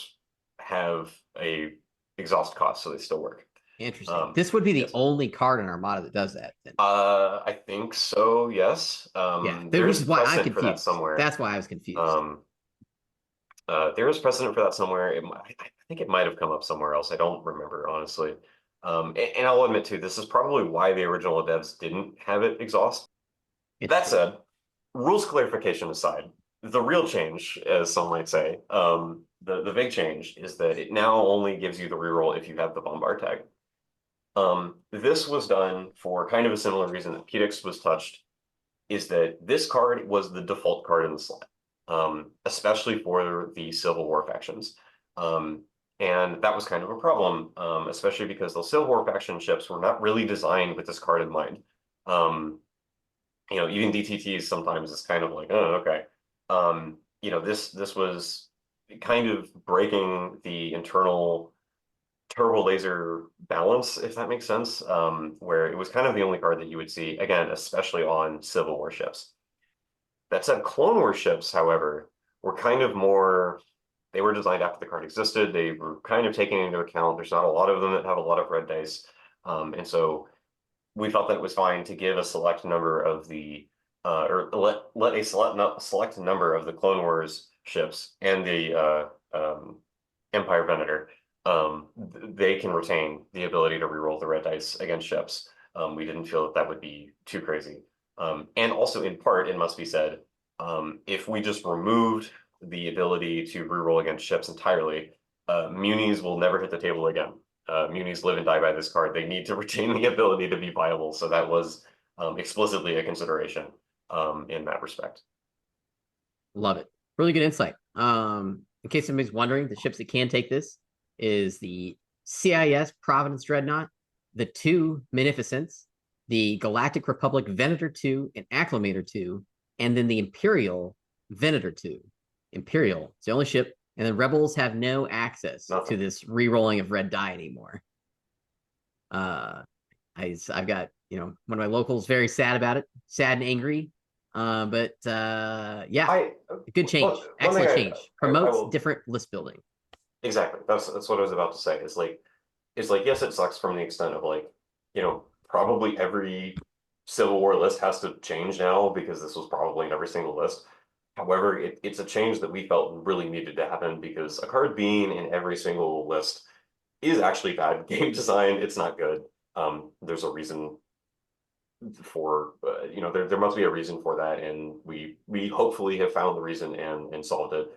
have a exhaust cost, so they still work.
Interesting. This would be the
yes.
only card in Armada that does that. Then.
I think so, yes.
Yeah,
There's
why I'm
precedent for that
confused.
somewhere.
That's why I was confused.
There is precedent for that somewhere. I think it might have come up somewhere else. I don't remember, honestly. And I'll admit too, this is probably why the original devs didn't have it exhaust. That said, rules clarification aside, the real change, as some might say, the big change is that it now only gives you the reroll if you have the bombard tag. This was done for kind of a similar reason that Pedix was touched, is that this card was the default card in the slot, especially for the Civil War factions. And that was kind of a problem, especially because the Civil War faction ships were not really designed with this card in mind. Even DTTs sometimes is kind of like, oh, okay. This was kind of breaking the internal turbo laser balance, if that makes sense, where it was kind of the only card that you would see, again, especially on Civil War ships. That said, Clone War ships, however, were kind of more, they were designed after the card existed. They were kind of taken into account. There's not a lot of them that have a lot of red dice. And so we felt that it was fine to give a select number of the, or let a select number of the Clone Wars ships and the Empire Venator, they can retain the ability to reroll the red dice against ships. We didn't feel that that would be too crazy. And also, in part, it must be said, if we just removed the ability to reroll against ships entirely, munis will never hit the table again. Munis live and die by this card. They need to retain the ability to be viable. So that was explicitly a consideration in that respect.
Love it. Really good insight. In case somebody's wondering, the ships that can take this is the CIS Providence Dreadnought, the 2 Munificents, the Galactic Republic Venator 2 and Acclamator 2, and then the Imperial Venator 2. Imperial, it's the only ship, and the Rebels have no access to this re-rolling of red die anymore. I've got, one of my locals very sad about it, sad and angry. But good change. Excellent change. Promotes different list building.
Exactly. That's what I was about to say. It's like, yes, it sucks from the extent of like, probably every Civil War list has to change now because this was probably in every single list. However, it's a change that we felt really needed to happen because a card being in every single list is actually bad game design. It's not good. There's a reason for, there must be a reason for that, and we hopefully have found the reason and solved it.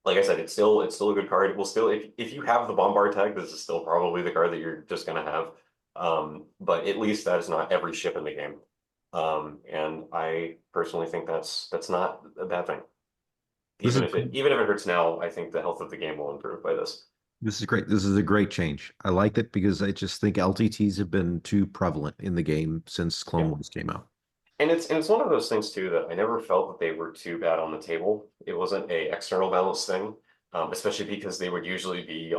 Like I said, it's still a good card. It will still, if you have the bombard tag, this is still probably the card that you're just gonna have. But at least that is not every ship in the game. And I personally think that's not a bad thing. Even if it hurts now, I think the health of the game will improve by this.
This is great. This is a great change. I like it because I just think LTTs have been too prevalent in the game since Clone Wars came out.
And it's one of those things too that I never felt that they were too bad on the table. It wasn't a external balance thing, especially because they would usually be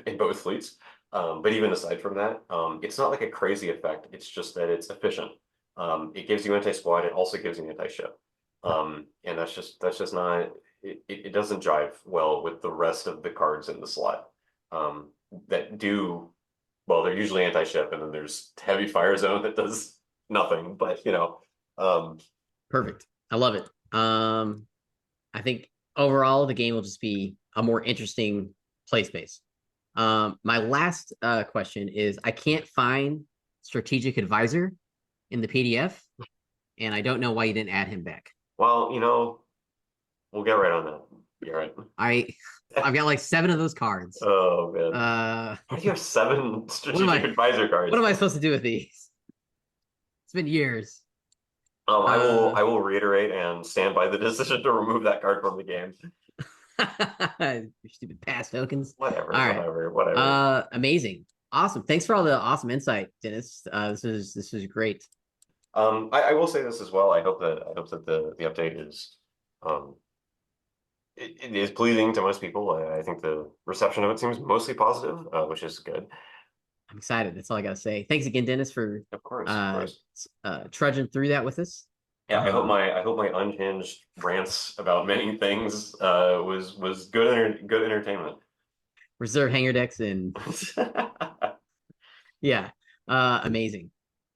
in both fleets. But even aside from that, it's not like a crazy effect. It's just that it's efficient. It gives you anti-squad. It also gives you anti-ship. And that's just not. It doesn't jive well with the rest of the cards in the slot that do. Well, they're usually anti-ship, and then there's heavy fire zone that does nothing. But
perfect. I love it. I think overall the game will just be a more interesting play space. My last question is: I can't find strategic advisor in the PDF, and I don't know why you didn't add him back.
Well, we'll get right on that. You're right.
I've got like 7 of those cards.
Oh man. How do you have 7 strategic advisor cards?
What am I supposed to do with these? It's been years.
I will reiterate and stand by the decision to remove that card from the game.
Your stupid pass tokens.
Whatever.
Amazing. Awesome. Thanks for all the awesome insight, Dennis. This is great.
I will say this as well. I hope that the update is it is pleasing to most people. I think the reception of it seems mostly positive, which is good.
I'm excited. That's all I gotta say. Thanks again, Dennis, for
Of course.
trudging through that with us.
Yeah, I hope my unhinged rants about many things was good entertainment.
Reserve hanger decks and yeah, amazing.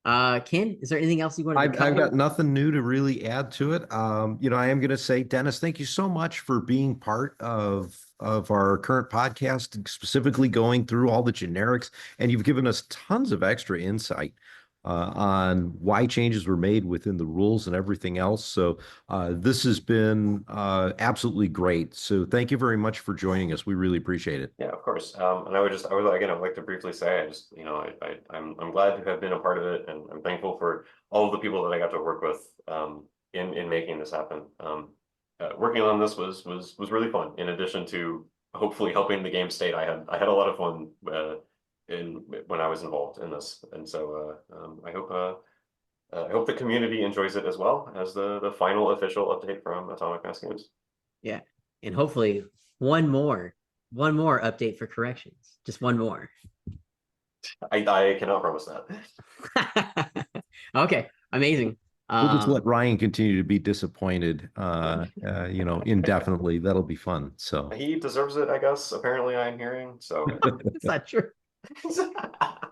Ken, is there anything else you wanted to
I've
cover?
got nothing new to really add to it. I am going to say, Dennis, thank you so much for being part of our current podcast, specifically going through all the generics, and you've given us tons of extra insight on why changes were made within the rules and everything else. So this has been absolutely great. So thank you very much for joining us. We really appreciate it.
Yeah, of course. And I would like to briefly say, I'm glad to have been a part of it, and I'm thankful for all of the people that I got to work with in making this happen. Working on this was really fun. In addition to hopefully helping the game state, I had a lot of fun when I was involved in this, and so I hope the community enjoys it as well as the final official update from Atomic Mass Games.
Yeah, and hopefully one more update for corrections. Just one more.
I cannot promise that.
Okay, amazing.
We'll just let Ryan continue to be disappointed, indefinitely. That'll be fun. So
he deserves it, I guess. Apparently, I'm hearing so.
It's not true.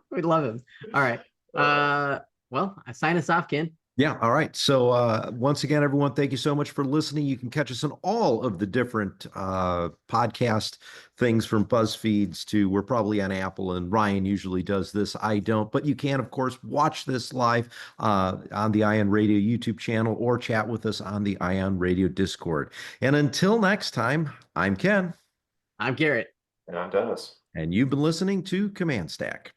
We'd love him. All right. Well, I sign us off, Ken.
yeah, all right. So once again, everyone, thank you so much for listening. You can catch us on all of the different podcast things, from BuzzFeeds to, we're probably on Apple, and Ryan usually does this. I don't, but you can, of course, watch this live on the Ion Radio YouTube channel, or chat with us on the Ion Radio Discord. And until next time, I'm Ken.
I'm Garrett.
And I'm Dennis.
And you've been listening to Command Stack.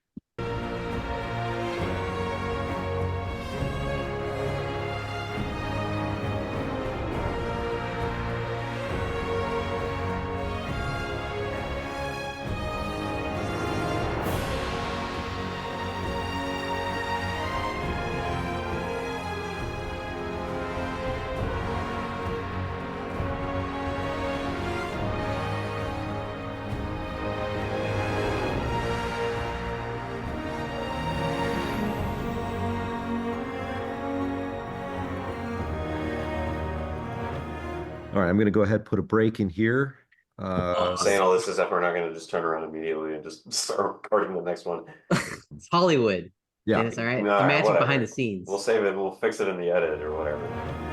All right, I'm going to go ahead and put a break in here.
I'm saying all this is if we're not going to just turn around immediately and just start recording the next one.
It's Hollywood.
Yeah.
Dennis, all right.
Nah,
The magic
whatever.
behind the scenes.
We'll save it. We'll fix it in the edit or whatever.